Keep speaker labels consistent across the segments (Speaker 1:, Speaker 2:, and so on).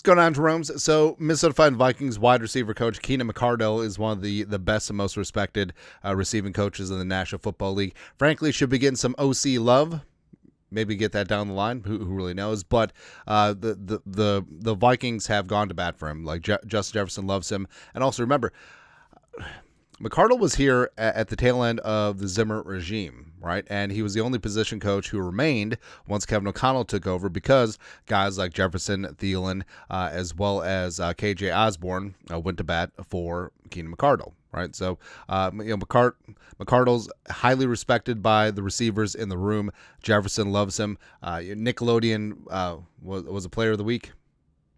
Speaker 1: going on, Jerome's? So, Minnesota Vikings wide receiver coach Keenan McCardell is one of the best and most respected receiving coaches in the National Football League. Frankly, should be getting some OC love. Maybe get that down the line. Who really knows? But the Vikings have gone to bat for him. Like Justin Jefferson loves him, and also remember, McCardell was here at the tail end of the Zimmer regime, right? And he was the only position coach who remained once Kevin O'Connell took over, because guys like Jefferson, Thielen, as well as KJ Osborne went to bat for Keenan McCardell, right? So, McCardell's highly respected by the receivers in the room. Jefferson loves him. Nickelodeon was a player of the week.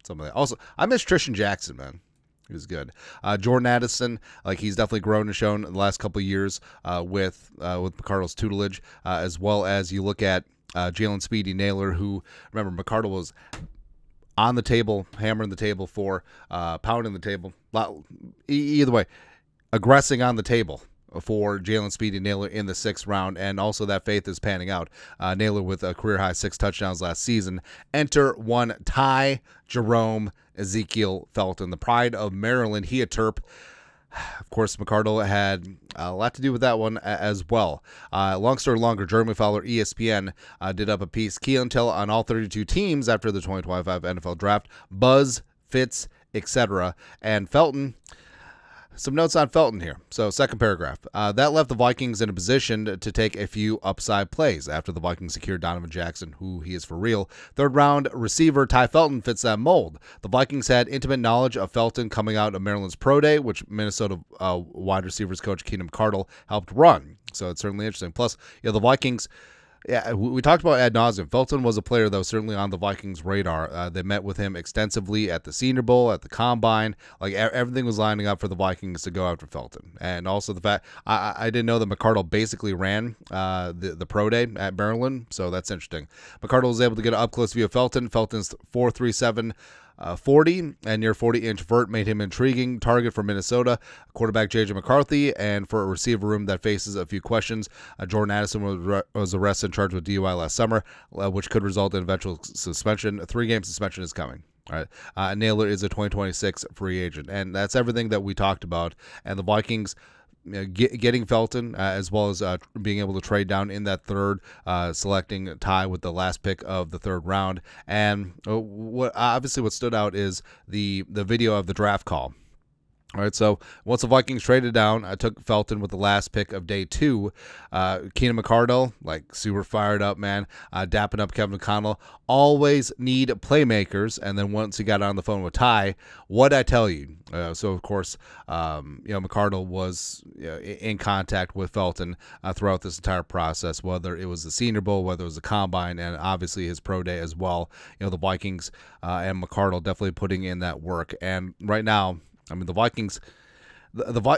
Speaker 1: Something like that. Also, I miss Trishan Jackson, man. He was good. Jordan Addison, he's definitely grown and shown in the last couple of years with McCardell's tutelage, as well as you look at Jalen Speedy Naylor, who, remember, McCardell was on the table, hammering the table for, pounding the table. Either way, aggressing on the table for Jalen Speedy Naylor in the 6th round, and also that faith is panning out. Naylor with a career-high 6 touchdowns last season. Enter one Tai Jerome Ezekiel Felton, the pride of Maryland. He a Terp. Of course, McCardell had a lot to do with that one as well. Long story longer, Jeremy Fowler, ESPN, did up a piece, key intel on all 32 teams after the 2025 NFL Draft, buzz, fits, etc. And Felton, some notes on Felton here. So, second paragraph. That left the Vikings in a position to take a few upside plays after the Vikings secured Donovan Jackson, who he is for real. 3rd round receiver Tai Felton fits that mold. The Vikings had intimate knowledge of Felton coming out of Maryland's Pro Day, which Minnesota wide receivers coach Keenan McCardell helped run. So, it's certainly interesting. Plus, the Vikings... Yeah, we talked about ad nauseum. Felton was a player that was certainly on the Vikings' radar. They met with him extensively at the Senior Bowl, at the Combine. Everything was lining up for the Vikings to go after Felton. And also the fact, I didn't know that McCardell basically ran the Pro Day at Maryland, so that's interesting. McCardell was able to get an up-close view of Felton. Felton's 4.37 40 and near 40-inch vert made him intriguing target for Minnesota. Quarterback J.J. McCarthy, and for a receiver room that faces a few questions, Jordan Addison was arrested and charged with DUI last summer, which could result in eventual suspension. A 3-game suspension is coming. All right. Naylor is a 2026 free agent, and that's everything that we talked about. And the Vikings, getting Felton, as well as being able to trade down in that 3rd, selecting Tai with the last pick of the 3rd round. And what stood out is the video of the draft call. All right, so once the Vikings traded down, I took Felton with the last pick of day 2. Keenan McCardell, super fired up, man, dapping up Kevin O'Connell. Always need playmakers. And then once he got on the phone with Tai, what'd I tell you? So, of course, McCardell was in contact with Felton throughout this entire process, whether it was the Senior Bowl, whether it was the Combine, and obviously his pro day as well. The Vikings and McCardell definitely putting in that work. And right now, the Vikings,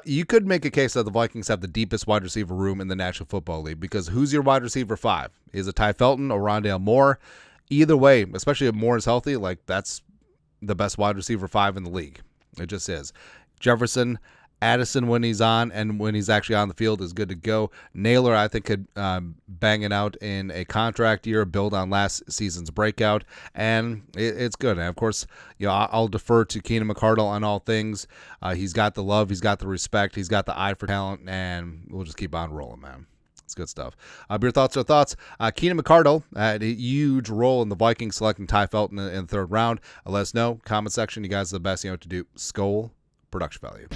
Speaker 1: you could make a case that the Vikings have the deepest wide receiver room in the National Football League, because who's your wide receiver 5? Is it Tai Felton or Rondale Moore? Either way, especially if Moore is healthy, that's the best wide receiver 5 in the league. It just is. Jefferson, Addison, when he's on and when he's actually on the field, is good to go. Naylor, I think, could bang it out in a contract year, build on last season's breakout, and it's good. And, of course, I'll defer to Keenan McCardell on all things. He's got the love, he's got the respect, he's got the eye for talent, and we'll just keep on rolling, man. It's good stuff. Your thoughts are thoughts. Keenan McCardell had a huge role in the Vikings selecting Tai Felton in the 3rd round. Let us know. Comment section. You guys are the best. You know what to do. Skol. Production value.